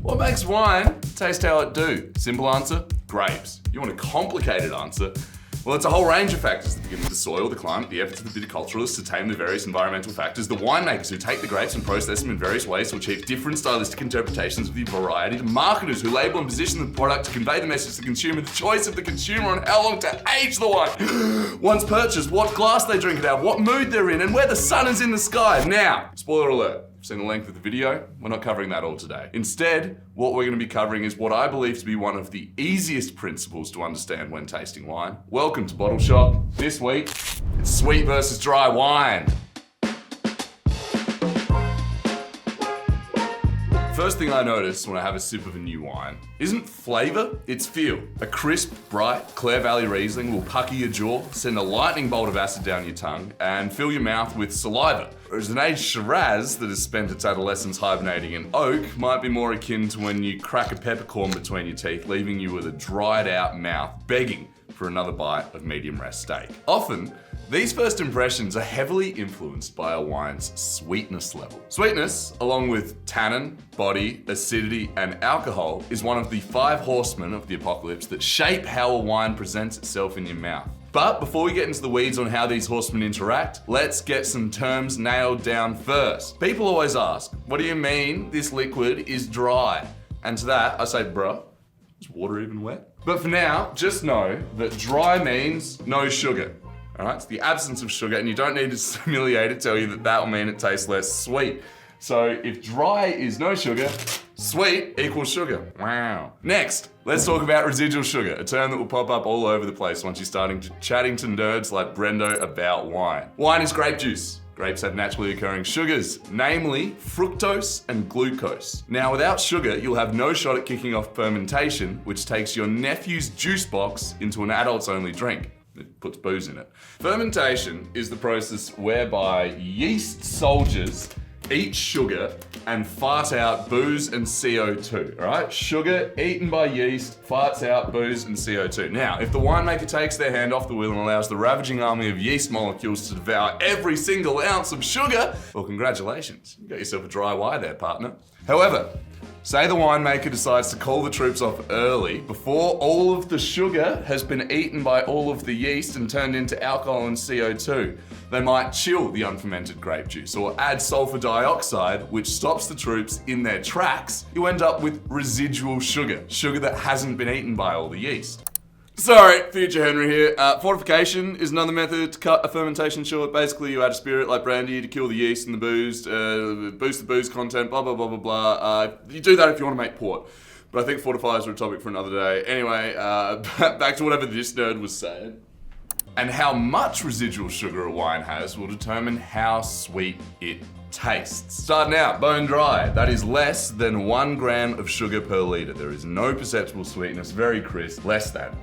What makes wine taste how it do? Simple answer, grapes. You want a complicated answer? Well, it's a whole range of factors that begin with the soil, the climate, the efforts of the viticulturalists to tame the various environmental factors, the winemakers who take the grapes and process them in various ways to achieve different stylistic interpretations of the variety, the marketers who label and position the product to convey the message to the consumer, the choice of the consumer on how long to age the wine, once purchased, what glass they drink it out of, what mood they're in, and where the sun is in the sky. Now, spoiler alert. Seen the length of the video, we're not covering that all today. Instead, what we're going to be covering is what I believe to be one of the easiest principles to understand when tasting wine. Welcome to Bottle Shock. This week, it's sweet versus dry wine. First thing I notice when I have a sip of a new wine isn't flavor, it's feel. A crisp, bright Clare Valley Riesling will pucker your jaw, send a lightning bolt of acid down your tongue, and fill your mouth with saliva. Whereas an aged Shiraz that has spent its adolescence hibernating in oak might be more akin to when you crack a peppercorn between your teeth, leaving you with a dried out mouth, begging for another bite of medium rare steak. Often, these first impressions are heavily influenced by a wine's sweetness level. Sweetness, along with tannin, body, acidity, and alcohol, is one of the 5 horsemen of the apocalypse that shape how a wine presents itself in your mouth. But before we get into the weeds on how these horsemen interact, let's get some terms nailed down first. People always ask, what do you mean this liquid is dry? And to that, I say, bruh, is water even wet? But for now, just know that dry means no sugar. Alright, it's the absence of sugar, and you don't need a sommelier to tell you that that will mean it tastes less sweet. So if dry is no sugar, sweet equals sugar. Wow. Next, let's talk about residual sugar, a term that will pop up all over the place once you're starting to chatting to nerds like Brendo about wine. Wine is grape juice. Grapes have naturally occurring sugars, namely fructose and glucose. Now, without sugar, you'll have no shot at kicking off fermentation, which takes your nephew's juice box into an adults-only drink. It puts booze in it. Fermentation is the process whereby yeast soldiers eat sugar and fart out booze and CO2, all right? Sugar eaten by yeast farts out booze and CO2. Now, if the winemaker takes their hand off the wheel and allows the ravaging army of yeast molecules to devour every single ounce of sugar, well, congratulations. You got yourself a dry wine there, partner. However, say the winemaker decides to call the troops off early before all of the sugar has been eaten by all of the yeast and turned into alcohol and CO2. They might chill the unfermented grape juice or add sulfur dioxide, which stops the troops in their tracks. You end up with residual sugar, sugar that hasn't been eaten by all the yeast. Sorry, future Henry here. Fortification is another method to cut a fermentation short. Basically, you add a spirit like brandy to kill the yeast and the booze, boost the booze content, blah, blah, blah, blah, blah. You do that if you want to make port. But I think fortifiers are a topic for another day. Anyway, back to whatever this nerd was saying. And how much residual sugar a wine has will determine how sweet it tastes. Starting out, bone dry. That is less than 1 gram of sugar per litre. There is no perceptible sweetness, very crisp, less than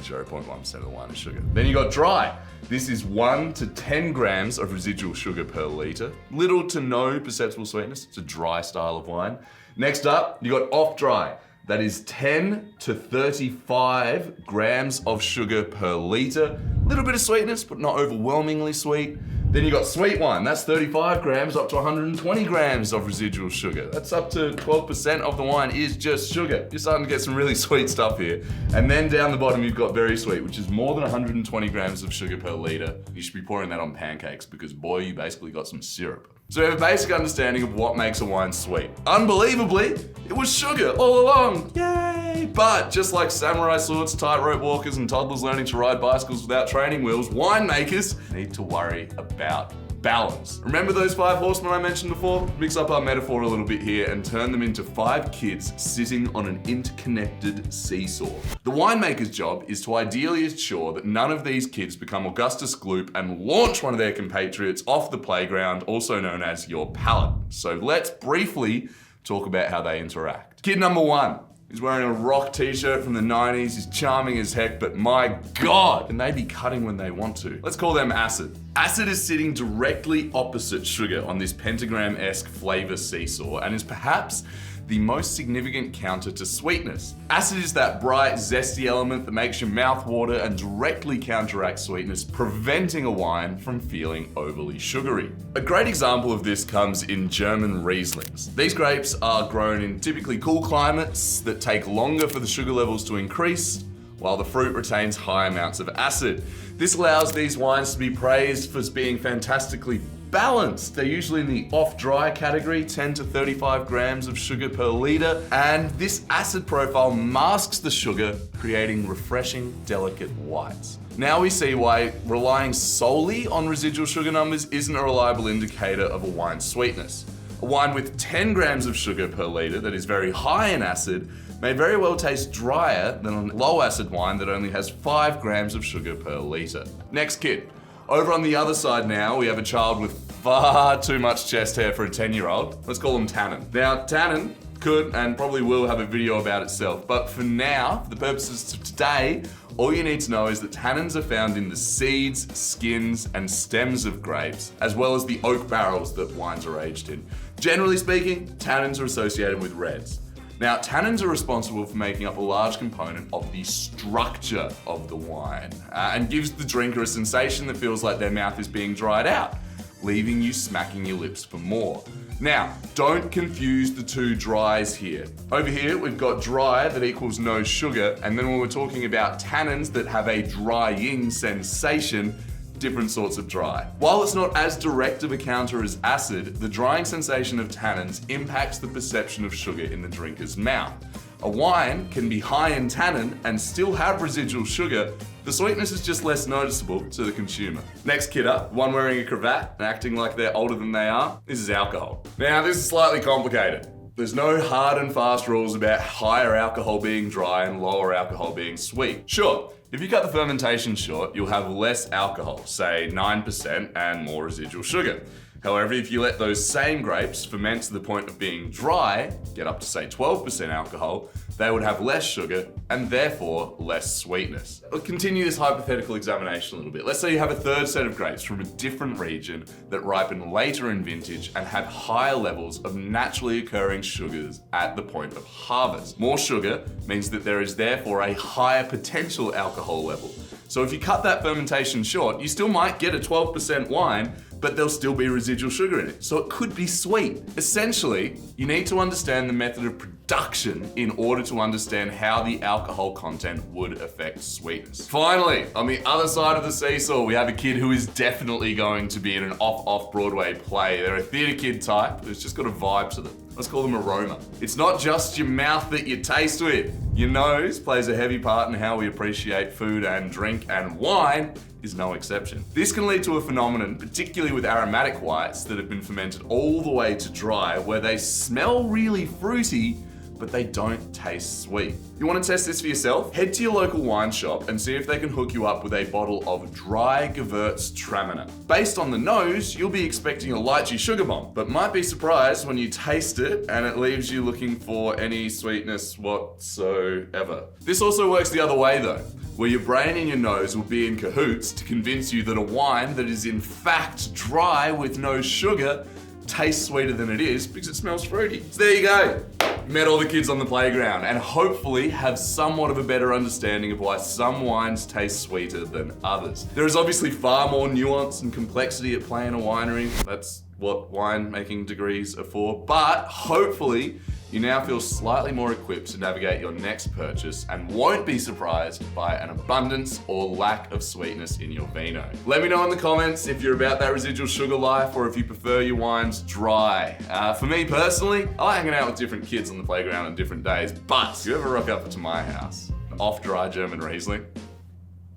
0.1% of the wine is sugar. Then you got dry. This is 1 to 10 grams of residual sugar per litre. Little to no perceptible sweetness. It's a dry style of wine. Next up, you got off dry. That is 10 to 35 grams of sugar per litre. Little bit of sweetness, but not overwhelmingly sweet. Then you got sweet wine. That's 35 grams up to 120 grams of residual sugar. That's up to 12% of the wine is just sugar. You're starting to get some really sweet stuff here. And then down the bottom, you've got very sweet, which is more than 120 grams of sugar per litre. You should be pouring that on pancakes because boy, you basically got some syrup. So we have a basic understanding of what makes a wine sweet. Unbelievably, it was sugar all along. Yay! But just like samurai swords, tightrope walkers, and toddlers learning to ride bicycles without training wheels, winemakers need to worry about balance. Remember those 5 horsemen I mentioned before? Mix up our metaphor a little bit here and turn them into 5 kids sitting on an interconnected seesaw. The winemaker's job is to ideally ensure that none of these kids become Augustus Gloop and launch one of their compatriots off the playground, also known as your palate. So let's briefly talk about how they interact. Kid number 1. He's wearing a rock t-shirt from the 90s, he's charming as heck, but my God, can they be cutting when they want to? Let's call them acid. Acid is sitting directly opposite sugar on this pentagram-esque flavor seesaw and is perhaps the most significant counter to sweetness. Acid is that bright, zesty element that makes your mouth water and directly counteracts sweetness, preventing a wine from feeling overly sugary. A great example of this comes in German Rieslings. These grapes are grown in typically cool climates that take longer for the sugar levels to increase, while the fruit retains high amounts of acid. This allows these wines to be praised for being fantastically balanced. They're usually in the off-dry category, 10 to 35 grams of sugar per litre, and this acid profile masks the sugar, creating refreshing, delicate whites. Now we see why relying solely on residual sugar numbers isn't a reliable indicator of a wine's sweetness. A wine with 10 grams of sugar per litre that is very high in acid may very well taste drier than a low acid wine that only has 5 grams of sugar per litre. Next kid. Over on the other side now, we have a child with far too much chest hair for a 10-year-old. Let's call them tannin. Now, tannin could and probably will have a video about itself, but for now, for the purposes of today, all you need to know is that tannins are found in the seeds, skins, and stems of grapes, as well as the oak barrels that wines are aged in. Generally speaking, tannins are associated with reds. Now, tannins are responsible for making up a large component of the structure of the wine and gives the drinker a sensation that feels like their mouth is being dried out, leaving you smacking your lips for more. Now, don't confuse the two dries here. Over here, we've got dry that equals no sugar, and then when we're talking about tannins that have a drying sensation, different sorts of dry. While it's not as direct of a counter as acid, the drying sensation of tannins impacts the perception of sugar in the drinker's mouth. A wine can be high in tannin and still have residual sugar. The sweetness is just less noticeable to the consumer. Next kid up, one wearing a cravat and acting like they're older than they are. This is alcohol. Now, this is slightly complicated. There's no hard and fast rules about higher alcohol being dry and lower alcohol being sweet. Sure, if you cut the fermentation short, you'll have less alcohol, say 9%, and more residual sugar. However, if you let those same grapes ferment to the point of being dry, get up to say 12% alcohol, they would have less sugar and therefore less sweetness. We'll continue this hypothetical examination a little bit. Let's say you have a third set of grapes from a different region that ripen later in vintage and have higher levels of naturally occurring sugars at the point of harvest. More sugar means that there is therefore a higher potential alcohol level. So if you cut that fermentation short, you still might get a 12% wine, but there'll still be residual sugar in it. So it could be sweet. Essentially, you need to understand the method of production in order to understand how the alcohol content would affect sweetness. Finally, on the other side of the seesaw, we have a kid who is definitely going to be in an off-Broadway play. They're a theatre kid type who's just got a vibe to them. Let's call them aroma. It's not just your mouth that you taste with. Your nose plays a heavy part in how we appreciate food and drink, and wine is no exception. This can lead to a phenomenon, particularly with aromatic whites that have been fermented all the way to dry, where they smell really fruity, but they don't taste sweet. You want to test this for yourself? Head to your local wine shop and see if they can hook you up with a bottle of dry Gewürztraminer. Based on the nose, you'll be expecting a lychee sugar bomb, but might be surprised when you taste it and it leaves you looking for any sweetness whatsoever. This also works the other way though, where your brain and your nose will be in cahoots to convince you that a wine that is in fact dry with no sugar tastes sweeter than it is because it smells fruity. So there you go. Met all the kids on the playground and hopefully have somewhat of a better understanding of why some wines taste sweeter than others. There is obviously far more nuance and complexity at play in a winery. That's what winemaking degrees are for, but hopefully you now feel slightly more equipped to navigate your next purchase and won't be surprised by an abundance or lack of sweetness in your vino. Let me know in the comments if you're about that residual sugar life or if you prefer your wines dry. For me personally, I like hanging out with different kids on the playground on different days, but if you ever rock up to my house, off-dry German Riesling,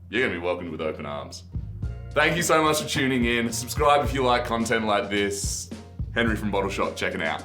you're gonna be welcomed with open arms. Thank you so much for tuning in. Subscribe if you like content like this. Henry from Bottle Shop checking out.